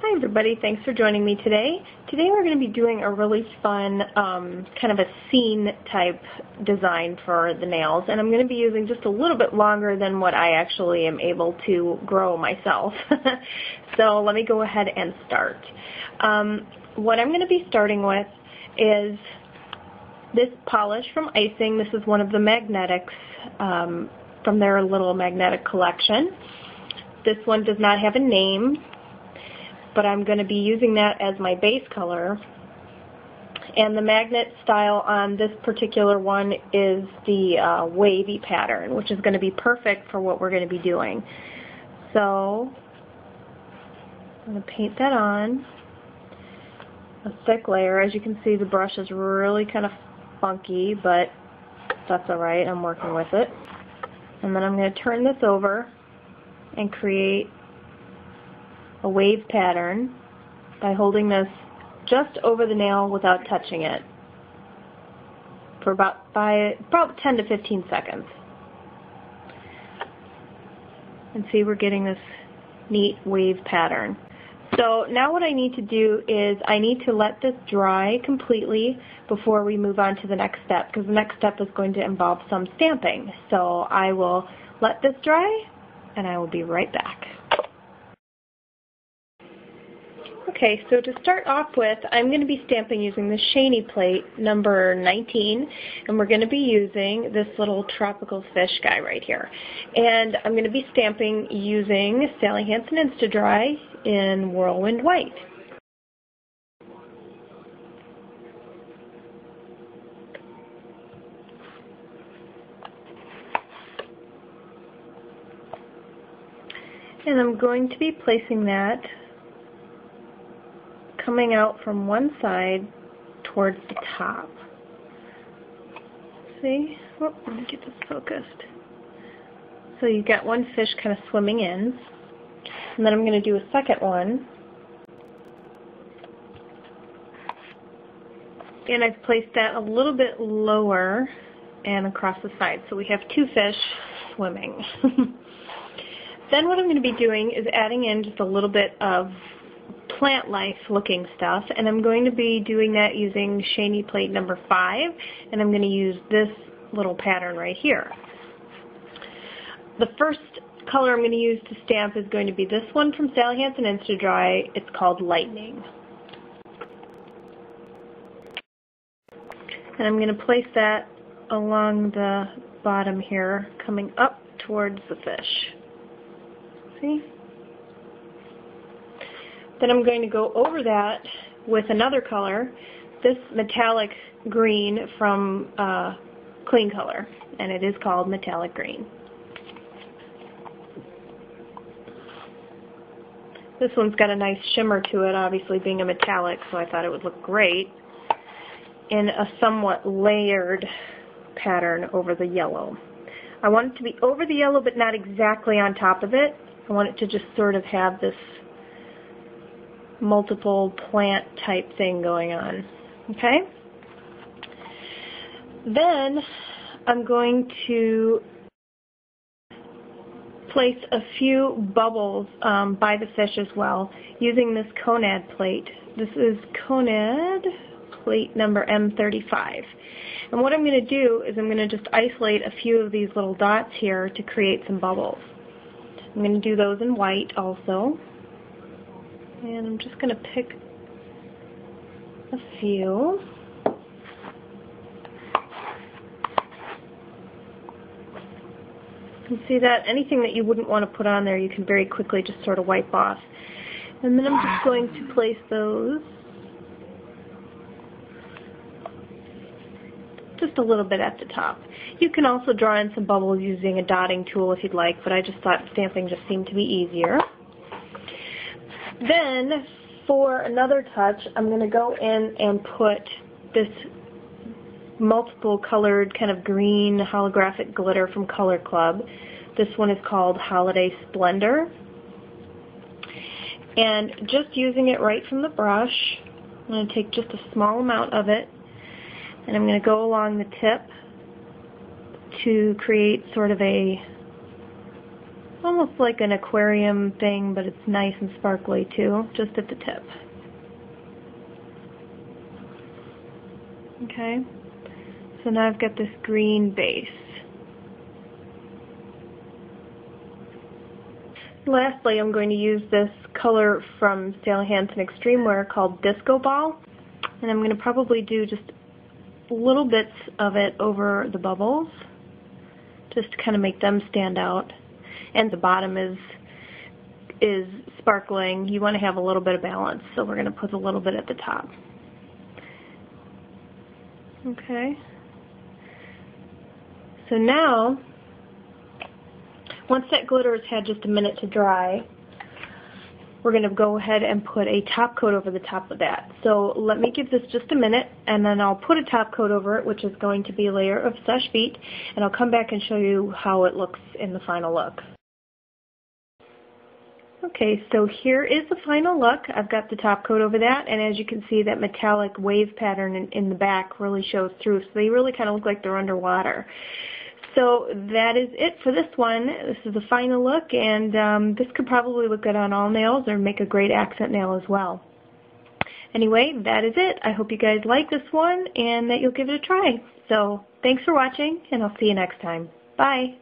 Hi everybody, thanks for joining me today. Today we're going to be doing a really fun kind of a scene type design for the nails, and I'm going to be using just a little bit longer than what I actually am able to grow myself. So let me go ahead and start. What I'm going to be starting with is this polish from Icing. This is one of the Magnetix from their little magnetic collection. This one does not have a name, but I'm going to be using that as my base color. And the magnet style on this particular one is the wavy pattern, which is going to be perfect for what we're going to be doing. So I'm going to paint that on a thick layer. As you can see, the brush is really kind of funky, but that's alright, I'm working with it. And then I'm going to turn this over and create a wave pattern by holding this just over the nail without touching it for about 10 to 15 seconds. And see, we're getting this neat wave pattern. So now what I need to do is I need to let this dry completely before we move on to the next step, because the next step is going to involve some stamping. So I will let this dry and I will be right back. Okay, so to start off with, I'm going to be stamping using the Shiny plate number 19, and we're going to be using this little tropical fish guy right here. And I'm going to be stamping using Sally Hansen Insta-Dry in Whirlwind White. And I'm going to be placing that coming out from one side towards the top. See? Oh, let me get this focused. So you got one fish kind of swimming in, and then I'm going to do a second one. And I've placed that a little bit lower and across the side. So we have two fish swimming. Then what I'm going to be doing is adding in just a little bit of plant life looking stuff, and I'm going to be doing that using Shiny plate number 5, and I'm going to use this little pattern right here. The first color I'm going to use to stamp is going to be this one from Sally Hansen Insta-Dry. It's called Lightning. And I'm going to place that along the bottom here, coming up towards the fish. See? Then I'm going to go over that with another color, this metallic green from Clean Color, and it is called Metallic Green. This one's got a nice shimmer to it, obviously being a metallic, so I thought it would look great in a somewhat layered pattern over the yellow. I want it to be over the yellow, but not exactly on top of it. I want it to just sort of have this multiple plant type thing going on. Okay? Then I'm going to place a few bubbles by the fish as well using this Conad plate. This is Conad plate number M35. And what I'm going to do is I'm going to just isolate a few of these little dots here to create some bubbles. I'm going to do those in white also. And I'm just going to pick a few. You can see that anything that you wouldn't want to put on there, you can very quickly just sort of wipe off. And then I'm just going to place those just a little bit at the top. You can also draw in some bubbles using a dotting tool if you'd like, but I just thought stamping just seemed to be easier. Then, for another touch, I'm going to go in and put this multiple colored kind of green holographic glitter from Color Club. This one is called Holiday Splendor. And just using it right from the brush, I'm going to take just a small amount of it, and I'm going to go along the tip to create sort of a almost like an aquarium thing, but it's nice and sparkly too, just at the tip. Okay, so now I've got this green base. Lastly, I'm going to use this color from Sally Hansen Extreme Wear called Disco Ball, and I'm going to probably do just little bits of it over the bubbles, just to kind of make them stand out. And the bottom is sparkling. You want to have a little bit of balance, so we're going to put a little bit at the top. Okay. So now, once that glitter has had just a minute to dry, we're going to go ahead and put a top coat over the top of that. So let me give this just a minute, and then I'll put a top coat over it, which is going to be a layer of Seche Vite, and I'll come back and show you how it looks in the final look. Okay, so here is the final look. I've got the top coat over that, and as you can see, that metallic wave pattern in the back really shows through, so they really kind of look like they're underwater. So that is it for this one. This is the final look, and this could probably look good on all nails or make a great accent nail as well. Anyway, that is it. I hope you guys like this one and that you'll give it a try. So thanks for watching, and I'll see you next time. Bye.